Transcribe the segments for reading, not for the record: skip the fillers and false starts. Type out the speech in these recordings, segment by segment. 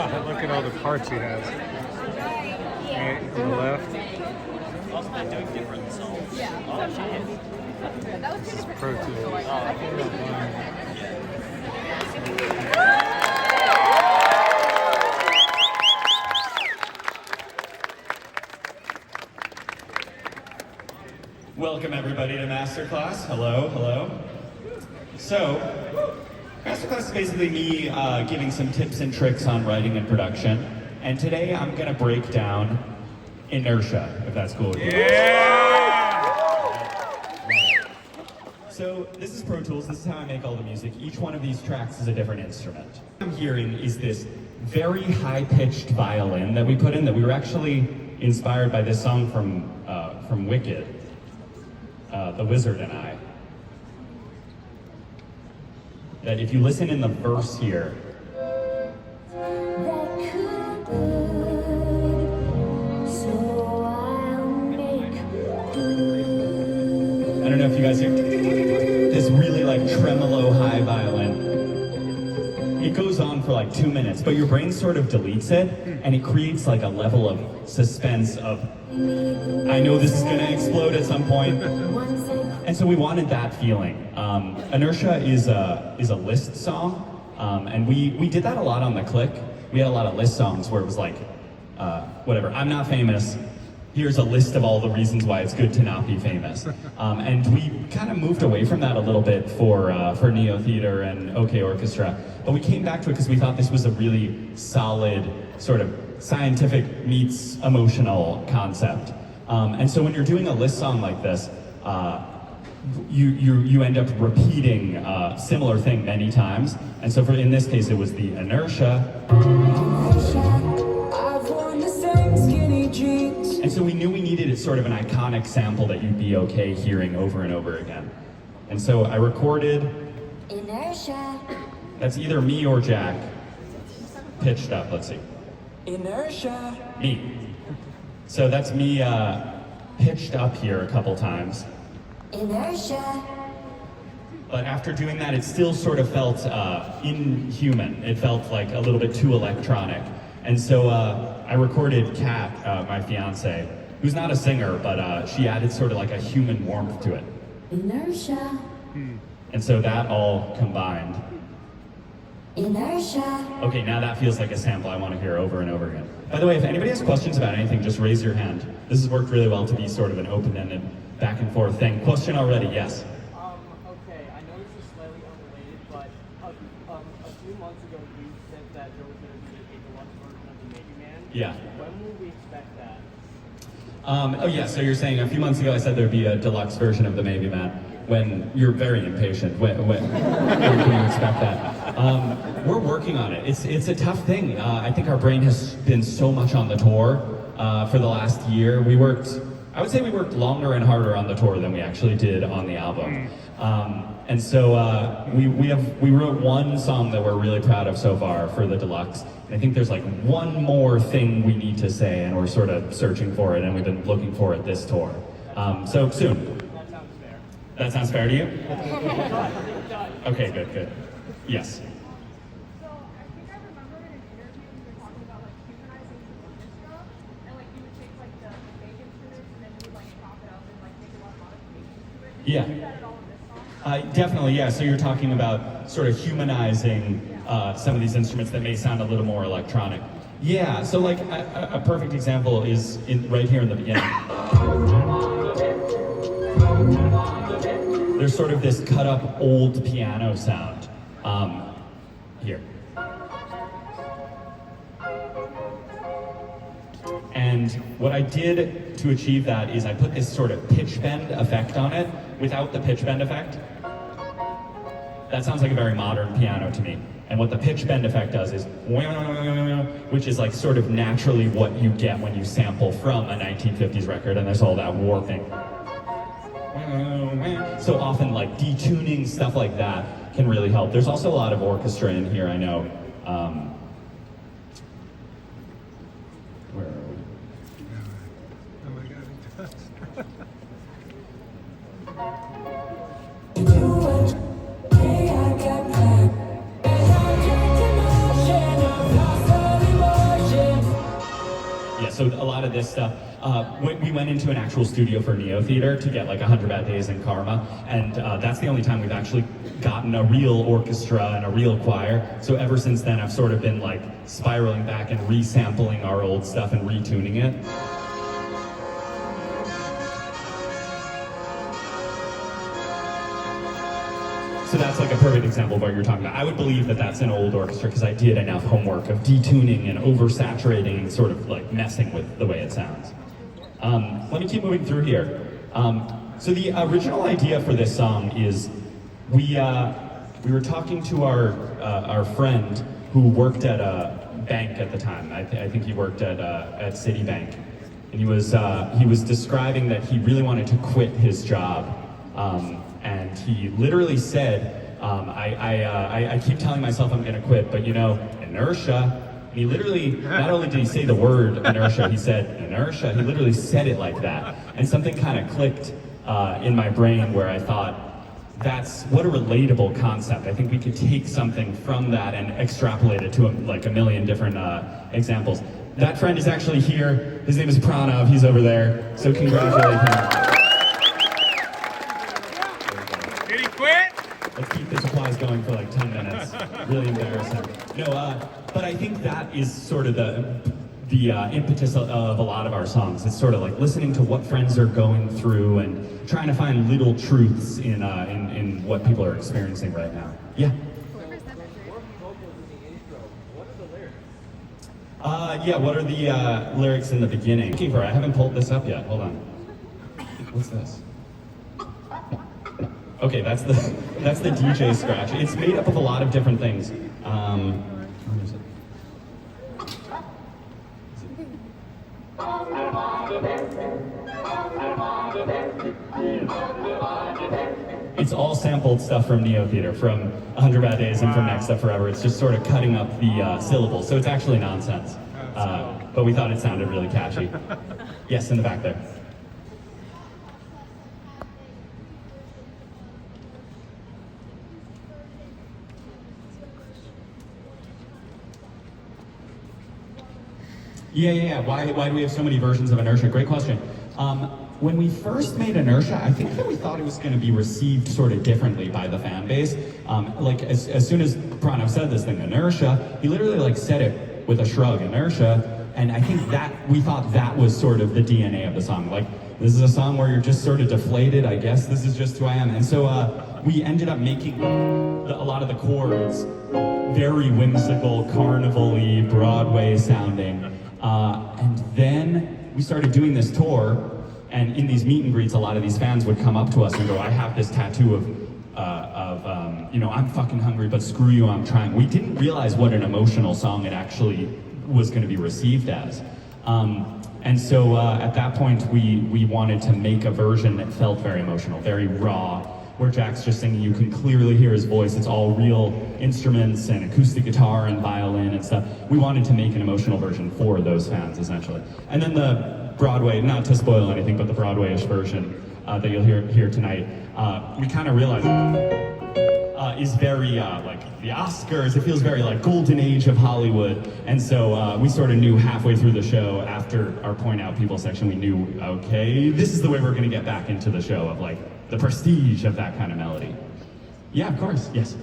Look at all the parts he has. Right on the left. Also, they're doing different songs. Yeah. Oh, shit. That was two different Pro songs, Tools. so like, I think Welcome everybody to Masterclass. Hello, hello. So, Masterclass is basically me giving some tips and tricks on writing and production. And today I'm gonna break down Inertia, if that's cool with you. Yeah! So this is Pro Tools, this is how I make all the music. Each one of these tracks is a different instrument. What I'm hearing is this very high-pitched violin that we put in, that we were actually inspired by this song from Wicked, The Wizard and I. That if you listen in the verse here, I don't know if you guys hear this really like tremolo high violin. It goes on for like 2 minutes, but your brain sort of deletes it and it creates like a level of suspense of, I know this is gonna explode at some point. And so we wanted that feeling. Inertia is a list song, and we did that a lot on the Click. We had a lot of list songs where it was like, whatever, I'm not famous, here's a list of all the reasons why it's good to not be famous. And we kind of moved away from that a little bit for Neo Theater and OK Orchestra, but we came back to it because we thought this was a really solid sort of scientific meets emotional concept. And so when you're doing a list song like this, you end up repeating a similar thing many times. And so in this case, it was the Inertia. And so we knew we needed sort of an iconic sample that you'd be okay hearing over and over again. And so I recorded Inertia. That's either me or Jack pitched up, let's see. Inertia. Me. So that's me pitched up here a couple times. Inertia. But after doing that, it still sort of felt inhuman. It felt like a little bit too electronic. And so I recorded Kat, my fiance, who's not a singer, but she added sort of like a human warmth to it. Inertia. And so that all combined. Inertia. Okay, now that feels like a sample I want to hear over and over again. By the way, if anybody has questions about anything, just raise your hand. This has worked really well to be sort of an open-ended, back and forth thing. Question already, yes? Okay, I know this is slightly unrelated, but a few months ago you said that there was going to be a deluxe version of the Maybe Man. Yeah. When will we expect that? Oh yeah, so you're saying a few months ago I said there'd be a deluxe version of the Maybe Man. When you're very impatient, when can you expect that? We're working on it. It's a tough thing. I think our brain has been so much on the tour for the last year. I would say we worked longer and harder on the tour than we actually did on the album. And so we wrote one song that we're really proud of so far for the deluxe. And I think there's like one more thing we need to say, and we're sort of searching for it, and we've been looking for it this tour. So soon. That sounds fair to you? Okay, good. Yes. So I think I remember in an interview you were talking about like humanizing the orchestra, and like you would take like the fake instruments and then you would like chop it up and like make a lot of modifications to it. Did Yeah. you do that at all in this song? Definitely, yeah. So you're talking about sort of humanizing some of these instruments that may sound a little more electronic. Yeah, so like a perfect example is right here in the beginning. There's sort of this cut up old piano sound here. And what I did to achieve that is I put this sort of pitch bend effect on it without the pitch bend effect. That sounds like a very modern piano to me. And what the pitch bend effect does is, which is like sort of naturally what you get when you sample from a 1950s record, and there's all that warping. So often like detuning, stuff like that can really help. There's also a lot of orchestra in here, I know. Where are we? Oh my God, it does. so a lot of this stuff, we went into an actual studio for Neo Theater to get like 100 Bad Days and Karma, and that's the only time we've actually gotten a real orchestra and a real choir. So ever since then, I've sort of been like spiraling back and resampling our old stuff and retuning it. So that's like a perfect example of what you're talking about. I would believe that that's an old orchestra because I did enough homework of detuning and oversaturating and sort of like messing with the way it sounds. Let me keep moving through here. So the original idea for this song is we were talking to our friend who worked at a bank at the time. I think he worked at Citibank, and he was describing that he really wanted to quit his job. And he literally said, I keep telling myself I'm gonna quit, but you know, inertia. And he literally, not only did he say the word inertia, he said inertia. He literally said it like that. And something kind of clicked in my brain where I thought, that's what a relatable concept. I think we could take something from that and extrapolate it to like a million different examples. That friend is actually here. His name is Pranav. He's over there. So congratulate him. Let's keep this applause going for like 10 minutes. Really embarrassing. No, but I think that is sort of the impetus of a lot of our songs. It's sort of like listening to what friends are going through and trying to find little truths in what people are experiencing right now. Yeah. Yeah, what are the lyrics in the beginning? I haven't pulled this up yet. Hold on. What's this? Okay, that's the DJ scratch. It's made up of a lot of different things. Where is it? It's all sampled stuff from Neo Theater, from 100 Bad Days and from Next Up Forever. It's just sort of cutting up the syllables, so it's actually nonsense. But we thought it sounded really catchy. Yes, in the back there. Yeah. Why do we have so many versions of Inertia? Great question. When we first made Inertia, I think that we thought it was going to be received sort of differently by the fan base. Like as soon as Pranav said this thing, Inertia, he literally like said it with a shrug, Inertia, and I think that we thought that was sort of the DNA of the song. Like, this is a song where you're just sort of deflated, I guess this is just who I am. And so we ended up making a lot of the chords very whimsical, carnival-y, Broadway sounding. And then we started doing this tour, and in these meet and greets, a lot of these fans would come up to us and go, I have this tattoo of you know, I'm fucking hungry, but screw you, I'm trying. We didn't realize what an emotional song it actually was going to be received as. And so at that point, we wanted to make a version that felt very emotional, very raw, where Jack's just singing, you can clearly hear his voice, it's all real instruments and acoustic guitar and violin and stuff. We wanted to make an emotional version for those fans, essentially. And then the Broadway, not to spoil anything, but the Broadway-ish version that you'll hear here tonight, we kind of realized is very like the Oscars. It feels very like golden age of Hollywood. And so we sort of knew halfway through the show, after our point out people section, we knew, okay, this is the way we're going to get back into the show of like the prestige of that kind of melody. Yeah, of course, yes.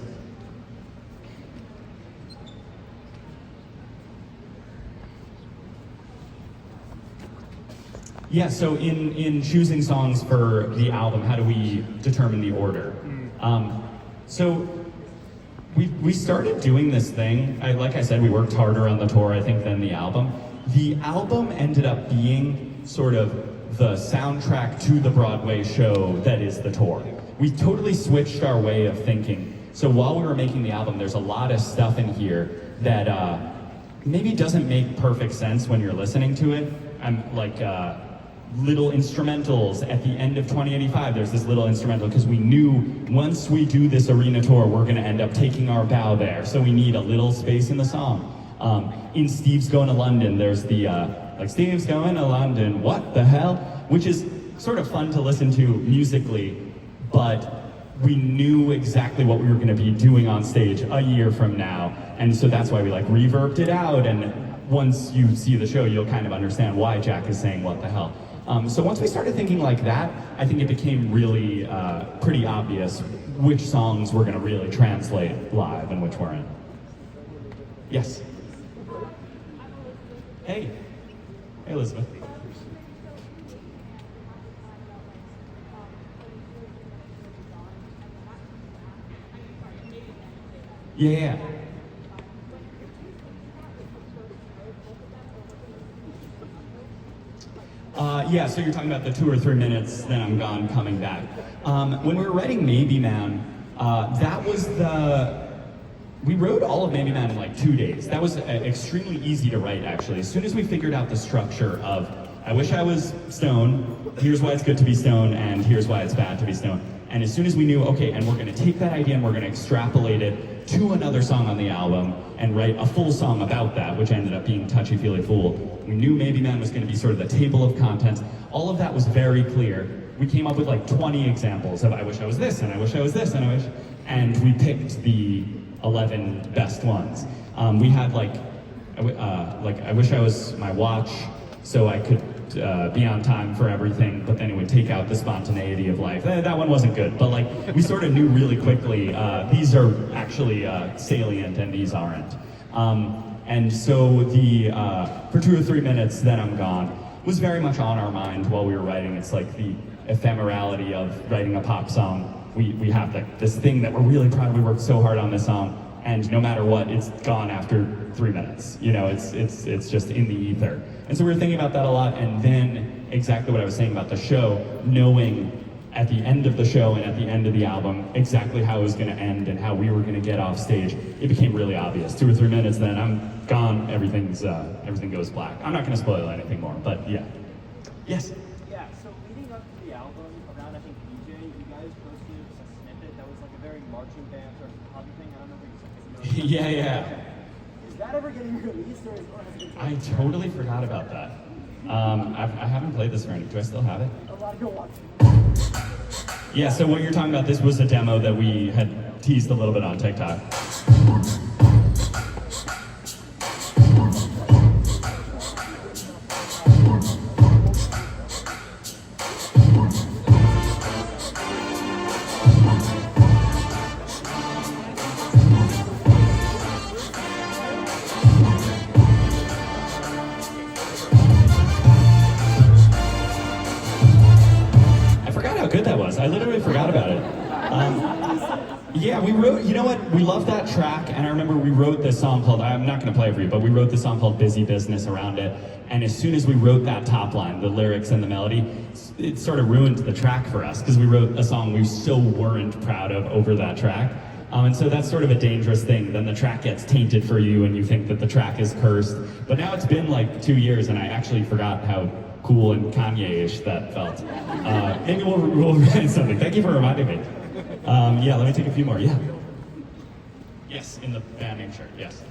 Yeah, so in choosing songs for the album, how do we determine the order? So we started doing this thing. Like I said, we worked harder on the tour, I think, than the album. The album ended up being sort of the soundtrack to the Broadway show that is the tour. We totally switched our way of thinking. So while we were making the album, there's a lot of stuff in here that maybe doesn't make perfect sense when you're listening to it. I'm like little instrumentals at the end of 2085. There's this little instrumental because we knew once we do this arena tour, we're going to end up taking our bow there. So we need a little space in the song. In Steve's Going to London, there's the like Steve's going to London, what the hell? Which is sort of fun to listen to musically, but we knew exactly what we were going to be doing on stage a year from now, and so that's why we like reverbed it out and once you see the show, you'll kind of understand why Jack is saying what the hell. So once we started thinking like that, I think it became really pretty obvious which songs we're going to really translate live and which weren't. Yes. Hey. Hey, Elizabeth. Yeah. Yeah, so you're talking about the 2 or 3 minutes, then I'm gone, coming back. When we were writing Maybe Man, that was we wrote all of Maybe Man in like 2 days. That was extremely easy to write, actually. As soon as we figured out the structure of, I wish I was stone, here's why it's good to be stone, and here's why it's bad to be stone. And as soon as we knew, okay, and we're gonna take that idea and we're gonna extrapolate it to another song on the album and write a full song about that, which ended up being Touchy Feely Fool. We knew Maybe Man was gonna be sort of the table of contents. All of that was very clear. We came up with like 20 examples of I wish I was this, and I wish I was this, and we picked the 11 best ones. We had like I wish I was my watch so I could be on time for everything, but then it would take out the spontaneity of life. That one wasn't good, but like we sort of knew really quickly these are actually salient and these aren't. And so the for 2 or 3 minutes, Then I'm Gone was very much on our mind while we were writing. It's like the ephemerality of writing a pop song. We have this thing that we're really proud of. We worked so hard on this song, and no matter what, it's gone after 3 minutes. You know, it's just in the ether. And so we were thinking about that a lot, and then exactly what I was saying about the show, knowing at the end of the show and at the end of the album exactly how it was going to end and how we were going to get off stage, it became really obvious. 2 or 3 minutes, then I'm gone. Everything goes black. I'm not going to spoil anything more, but yeah. Yes. Yeah. So leading up to the album, around I think DJ, you guys posted a snippet that was like a very marching band sort of hobby thing. I don't know if you said it. Yeah. Is that ever getting released, or has it been? I totally forgot about that. I haven't played this for any. Do I still have it? A lot of people watch. Yeah, so what you're talking about, this was a demo that we had teased a little bit on TikTok. I literally forgot about it. Yeah, we wrote, you know what, we love that track, and I remember we wrote this song called, I'm not going to play it for you, but we wrote this song called Busy Business around it, and as soon as we wrote that top line, the lyrics and the melody, it sort of ruined the track for us, because we wrote a song we so weren't proud of over that track. And so that's sort of a dangerous thing. Then the track gets tainted for you, and you think that the track is cursed. But now it's been like 2 years, and I actually forgot how cool and Kanye-ish that felt. Maybe we'll write something. Thank you for reminding me. Yeah, let me take a few more. Yeah. Yes, in the band name shirt. Yes.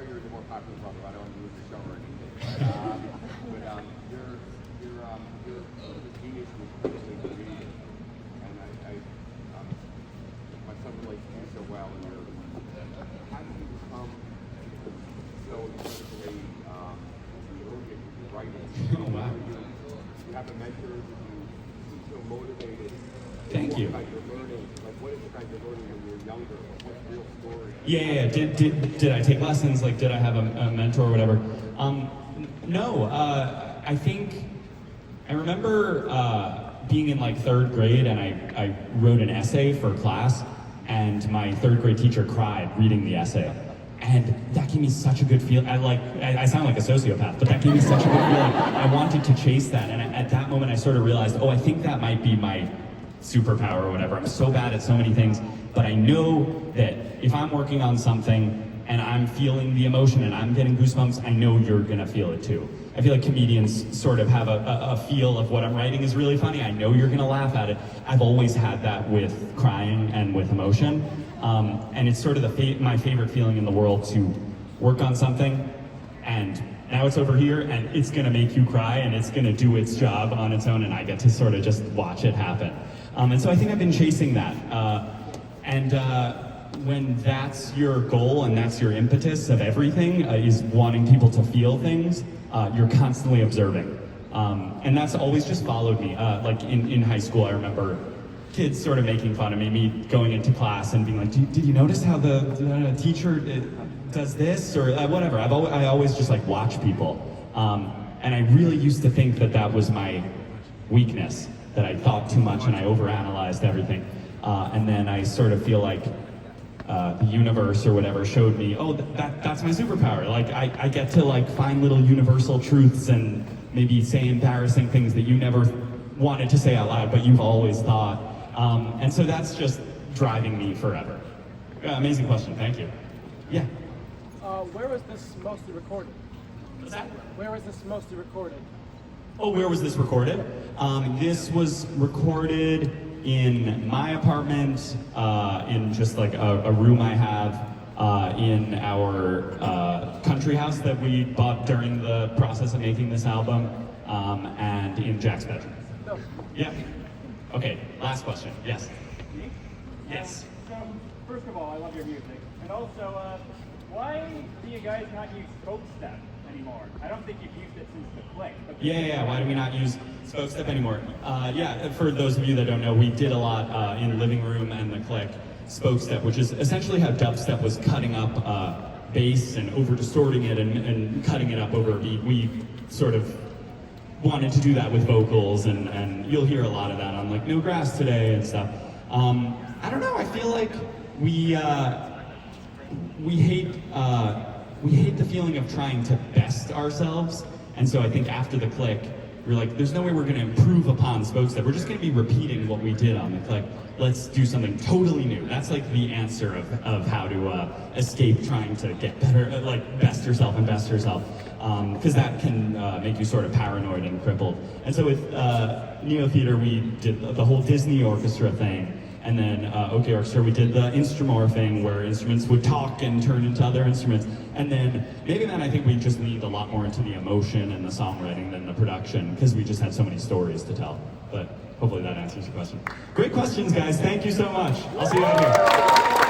You're the more popular brother. I don't want to lose the show or anything. But you're sort of a genius with listening to me, and my son relates to you so well. And how did you become so incredibly brilliant with writing? Oh wow! You have a mentor. You feel motivated. Thank you. About your learning, like what is it that you're learning when you're younger? What's the real story? Yeah. Did I take lessons? Like, did I have a mentor or whatever? No. I think I remember being in like 3rd grade, and I wrote an essay for class, and my 3rd grade teacher cried reading the essay, and that gave me such a good feeling. I sound like a sociopath, but that gave me such a good feeling. I wanted to chase that, and at that moment I sort of realized, oh, I think that might be my superpower or whatever. I'm so bad at so many things, but I know that if I'm working on something and I'm feeling the emotion and I'm getting goosebumps, I know you're gonna feel it too. I feel like comedians sort of have a feel of what I'm writing is really funny. I know you're gonna laugh at it. I've always had that with crying and with emotion. And it's sort of my favorite feeling in the world to work on something, and now it's over here, and it's gonna make you cry, and it's gonna do its job on its own, and I get to sort of just watch it happen. And so I think I've been chasing that. when that's your goal and that's your impetus of everything, is wanting people to feel things, you're constantly observing. And that's always just followed me. Like in high school, I remember kids sort of making fun of me going into class and being like, did you notice how the teacher does this or whatever? I always just like watch people. And I really used to think that was my weakness, that I thought too much and I overanalyzed everything. And then I sort of feel like the universe or whatever showed me, oh, that's my superpower. Like I get to like find little universal truths and maybe say embarrassing things that you never wanted to say out loud, but you've always thought. And so that's just driving me forever. Amazing question, thank you. Yeah. Where was this mostly recorded? What's that? Where was this mostly recorded? Oh, where was this recorded? This was recorded in my apartment, in just like a room I have in our country house that we bought during the process of making this album, and in Jack's bedroom. No. Yeah. Okay, last question. Yes. Me? Yes. So, first of all, I love your music. And also, why do you guys not use Spoke Step anymore? I don't think you've used it since the click. Yeah. Why do we not use Spoke Step anymore? Yeah, for those of you that don't know, we did a lot in Living Room and the Click Spoke Step, which is essentially how dubstep was cutting up bass and over distorting it and cutting it up over a beat. We sort of wanted to do that with vocals, and you'll hear a lot of that on like No Grass Today and stuff. I don't know, I feel like we hate the feeling of trying to best ourselves, and so I think after the Click, we're like, there's no way we're going to improve upon Spoke Step. We're just going to be repeating what we did on the Click. Let's do something totally new. That's like the answer of how to escape trying to get better, like best yourself and best yourself. Because that can make you sort of paranoid and crippled. And so with Neo Theater, we did the whole Disney orchestra thing. And then OK Orchestra, we did the Instrumore thing where instruments would talk and turn into other instruments. And then maybe then I think we just leaned a lot more into the emotion and the songwriting than the production, because we just had so many stories to tell. But hopefully that answers your question. Great questions, guys. Thank you so much. I'll see you out here.